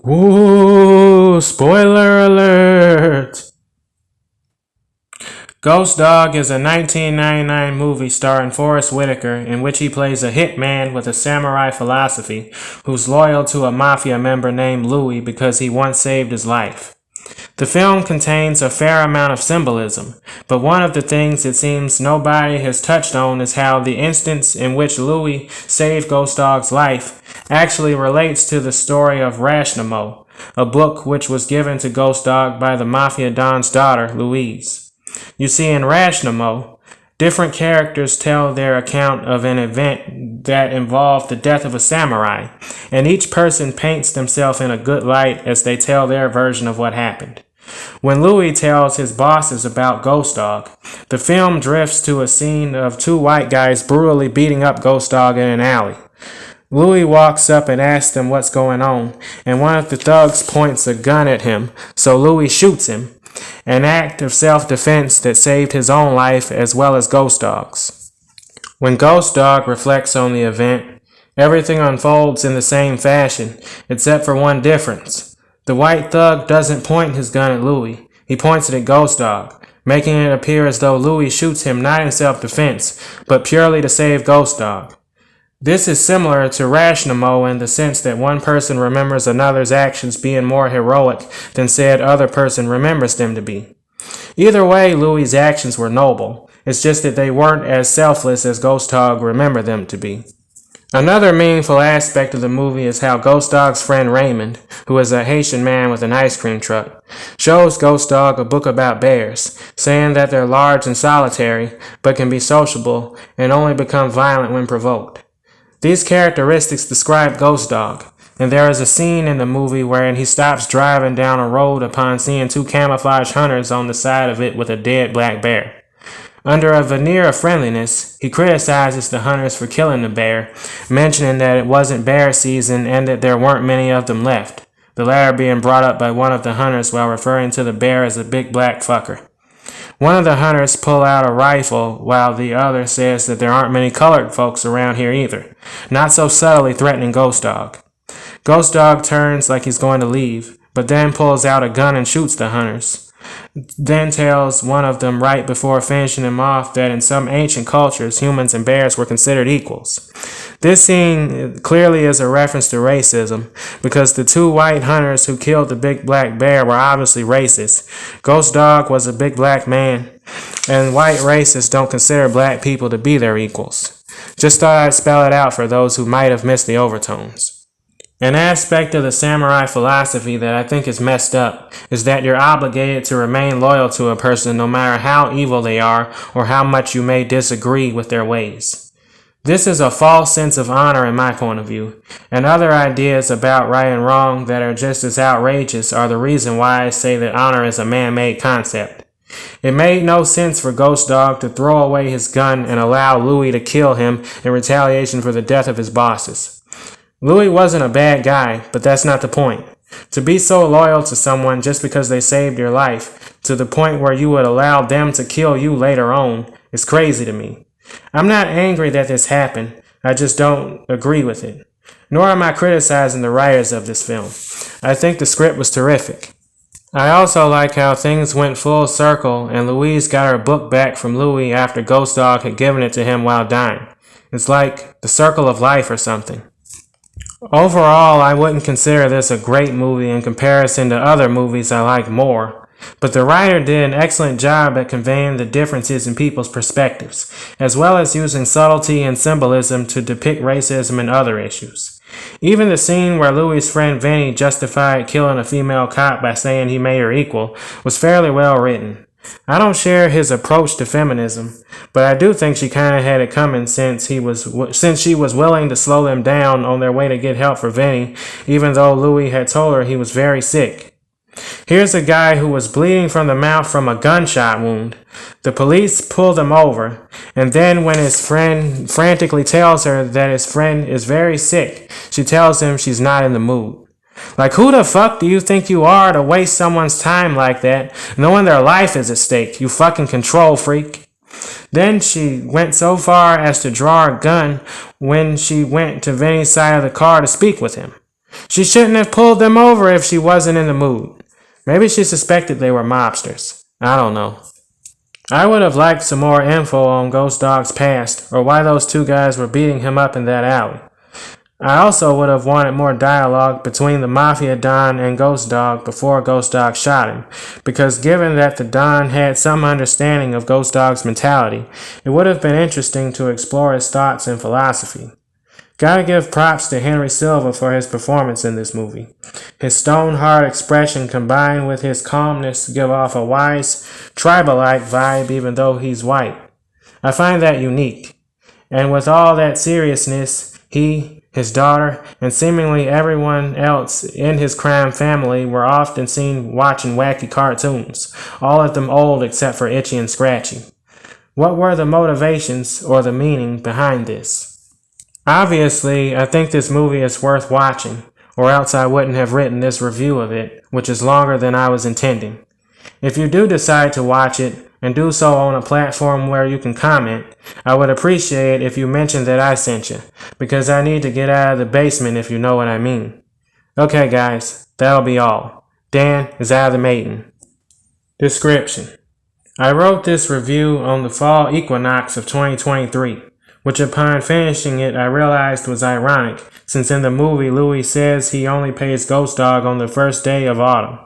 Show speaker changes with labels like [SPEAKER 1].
[SPEAKER 1] Ooh, spoiler alert! Ghost Dog is a 1999 movie starring Forrest Whitaker in which he plays a hitman with a samurai philosophy who's loyal to a mafia member named Louie because he once saved his life. The film contains a fair amount of symbolism, but one of the things it seems nobody has touched on is how the instance in which Louie saved Ghost Dog's life actually relates to the story of Rashnomo, a book which was given to Ghost Dog by the Mafia Don's daughter, Louise. You see, in Rashnomo, different characters tell their account of an event that involved the death of a samurai, and each person paints themselves in a good light as they tell their version of what happened. When Louie tells his bosses about Ghost Dog, the film drifts to a scene of two white guys brutally beating up Ghost Dog in an alley. Louie walks up and asks them what's going on, and one of the thugs points a gun at him, so Louie shoots him, an act of self-defense that saved his own life as well as Ghost Dog's. When Ghost Dog reflects on the event, everything unfolds in the same fashion, except for one difference. The white thug doesn't point his gun at Louie, he points it at Ghost Dog, making it appear as though Louie shoots him not in self-defense, but purely to save Ghost Dog. This is similar to Rashnomo in the sense that one person remembers another's actions being more heroic than said other person remembers them to be. Either way, Louie's actions were noble. It's just that they weren't as selfless as Ghost Dog remembered them to be. Another meaningful aspect of the movie is how Ghost Dog's friend Raymond, who is a Haitian man with an ice cream truck, shows Ghost Dog a book about bears, saying that they're large and solitary, but can be sociable and only become violent when provoked. These characteristics describe Ghost Dog, and there is a scene in the movie wherein he stops driving down a road upon seeing two camouflage hunters on the side of it with a dead black bear. Under a veneer of friendliness, he criticizes the hunters for killing the bear, mentioning that it wasn't bear season and that there weren't many of them left, the latter being brought up by one of the hunters while referring to the bear as a big black fucker. One of the hunters pull out a rifle while the other says that there aren't many colored folks around here either, not so subtly threatening Ghost Dog. Ghost Dog turns like he's going to leave, but then pulls out a gun and shoots the hunters. Then tells one of them right before finishing him off that in some ancient cultures, humans and bears were considered equals. This scene clearly is a reference to racism, because the two white hunters who killed the big black bear were obviously racist. Ghost Dog was a big black man, and white racists don't consider black people to be their equals. Just thought I'd spell it out for those who might have missed the overtones. An aspect of the samurai philosophy that I think is messed up is that you're obligated to remain loyal to a person no matter how evil they are or how much you may disagree with their ways. This is a false sense of honor in my point of view, and other ideas about right and wrong that are just as outrageous are the reason why I say that honor is a man-made concept. It made no sense for Ghost Dog to throw away his gun and allow Louie to kill him in retaliation for the death of his bosses. Louie wasn't a bad guy, but that's not the point. To be so loyal to someone just because they saved your life, to the point where you would allow them to kill you later on, is crazy to me. I'm not angry that this happened, I just don't agree with it. Nor am I criticizing the writers of this film. I think the script was terrific. I also like how things went full circle and Louise got her book back from Louie after Ghost Dog had given it to him while dying. It's like the circle of life or something. Overall, I wouldn't consider this a great movie in comparison to other movies I like more, but the writer did an excellent job at conveying the differences in people's perspectives, as well as using subtlety and symbolism to depict racism and other issues. Even the scene where Louie's friend Vinny justified killing a female cop by saying he made her equal was fairly well written. I don't share his approach to feminism, but I do think she kind of had it coming since she was willing to slow them down on their way to get help for Vinny, even though Louie had told her he was very sick. Here's a guy who was bleeding from the mouth from a gunshot wound. The police pulled him over, and then when his friend frantically tells her that his friend is very sick, she tells him she's not in the mood. Like, who the fuck do you think you are to waste someone's time like that, knowing their life is at stake, you fucking control freak? Then she went so far as to draw a gun when she went to Vinny's side of the car to speak with him. She shouldn't have pulled them over if she wasn't in the mood. Maybe she suspected they were mobsters. I don't know. I would have liked some more info on Ghost Dog's past, or why those two guys were beating him up in that alley. I also would have wanted more dialogue between the Mafia Don and Ghost Dog before Ghost Dog shot him, because given that the Don had some understanding of Ghost Dog's mentality, it would have been interesting to explore his thoughts and philosophy. Gotta give props to Henry Silva for his performance in this movie. His stone-hard expression combined with his calmness give off a wise, tribalite vibe even though he's white. I find that unique. And with all that seriousness, he, his daughter, and seemingly everyone else in his crime family were often seen watching wacky cartoons, all of them old except for Itchy and Scratchy. What were the motivations or the meaning behind this? Obviously, I think this movie is worth watching, or else I wouldn't have written this review of it, which is longer than I was intending. If you do decide to watch it, and do so on a platform where you can comment, I would appreciate if you mentioned that I sent you, because I need to get out of the basement if you know what I mean. Okay guys, that'll be all. Dan is out of the mating. Description. I wrote this review on the fall equinox of 2023, which upon finishing it I realized was ironic, since in the movie Louie says he only pays Ghost Dog on the first day of autumn.